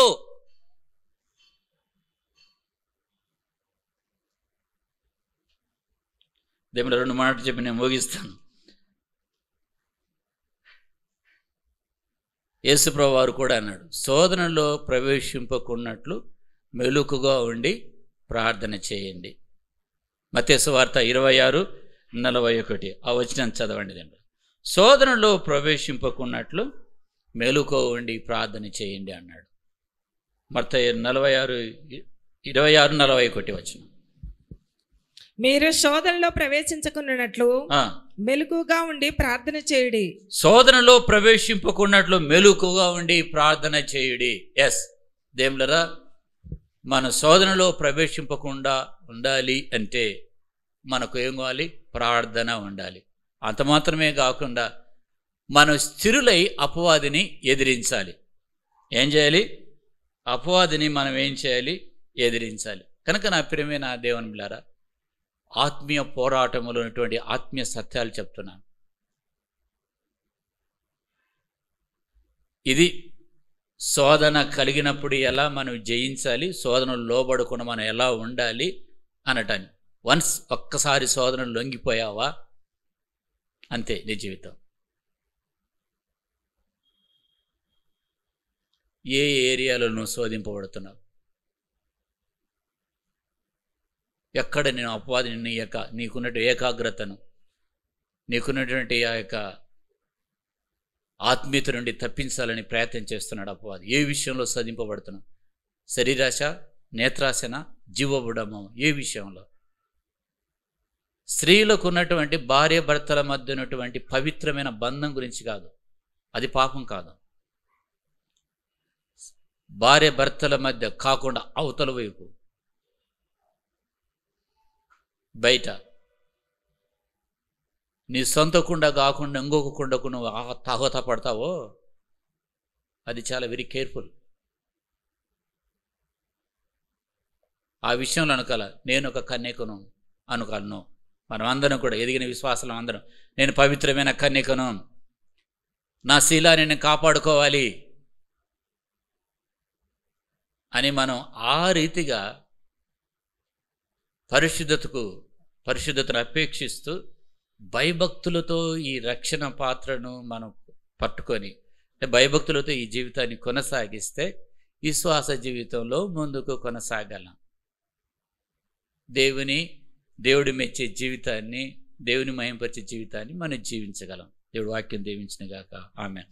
దేవుడు 2 మాటలు చెప్పి నేను ముగిస్తాను. యేసుప్రభువు వారు కూడా అన్నాడు, శోధనలో ప్రవేశింపకున్నట్లు మెలకుగా ఉండి ప్రార్థన చేయండి. మత్తయి సువార్త 26:41 ఆ వచనం చదవండి. దీంట్లో శోధనలో ప్రవేశింపకున్నట్లు మెలకుగా ఉండి ప్రార్థన చేయండి అన్నాడు. మత్తయి 26:41 వచనం. మీరు శోధనలో ప్రవేశించకున్నట్లు మెలకుగా ఉండి ప్రార్థన చేయుడి. శోధనలో ప్రవేశింపకున్నట్లు మెలకుగా ఉండి ప్రార్థన చేయుడి. ఎస్ దేవులరా, మన శోధనలో ప్రవేశింపకుండా ఉండాలి అంటే మనకు ఏం కావాలి? ప్రార్థన ఉండాలి. అంత మాత్రమే కాకుండా మనం స్థిరులై అపవాదిని ఎదిరించాలి. ఏం చేయాలి? అపవాదిని మనం ఏం చేయాలి? ఎదిరించాలి. కనుక నా ప్రియమైన దేవుని బిడ్డలారా, ఆత్మీయ పోరాటంలో ఉన్నటువంటి ఆత్మీయ సత్యాలు చెప్తున్నాను. ఇది శోధన కలిగినప్పుడు ఎలా మనం జయించాలి, శోధనలు లోబడకుండా మనం ఎలా ఉండాలి అనటాన్ని. ఒక్కసారి శోధనలు లొంగిపోయావా అంతే నీ జీవితం. ఏ ఏరియాలో నువ్వు శోధింపబడుతున్నావు? ఎక్కడ నేను అపవాదిని నీకున్నటువంటి ఏకాగ్రతను, నీకున్నటువంటి ఆ యొక్క ఆత్మీయత నుండి తప్పించాలని ప్రయత్నం చేస్తున్నాడు అపవాది. ఏ విషయంలో శోధింపబడుతున్నావు? శరీరాశ, నేత్రాశన, జీవబుడమం, ఏ విషయంలో? స్త్రీలకు ఉన్నటువంటి భార్య భర్తల మధ్య ఉన్నటువంటి పవిత్రమైన బంధం గురించి కాదు, అది పాపం కాదు. భార్య భర్తల మధ్య కాకుండా అవతల వైపు బయట నీ సొంత కుండ కాకుండా ఇంకొక కుండకు నువ్వు తాహోత పడతావో అది చాలా వెరీ కేర్ఫుల్. ఆ విషయంలో అనుకోవాలి, నేను ఒక కన్యకను అనుకోను. మనం అందరం కూడా ఎదిగిన విశ్వాసం అందరం, నేను పవిత్రమైన కన్యకను, నా శీలాన్ని నేను కాపాడుకోవాలి అని మనం ఆ రీతిగా పరిశుద్ధతను అపేక్షిస్తూ భయభక్తులతో ఈ రక్షణ పాత్రను మనం పట్టుకొని భయభక్తులతో ఈ జీవితాన్ని కొనసాగిస్తే విశ్వాస జీవితంలో ముందుకు కొనసాగలం. దేవుడు మెచ్చే జీవితాన్ని, దేవుని మహింపరిచే జీవితాన్ని మనం జీవించగలం. దేవుడు వాక్యం దీవించిన గాక. ఆమేన్.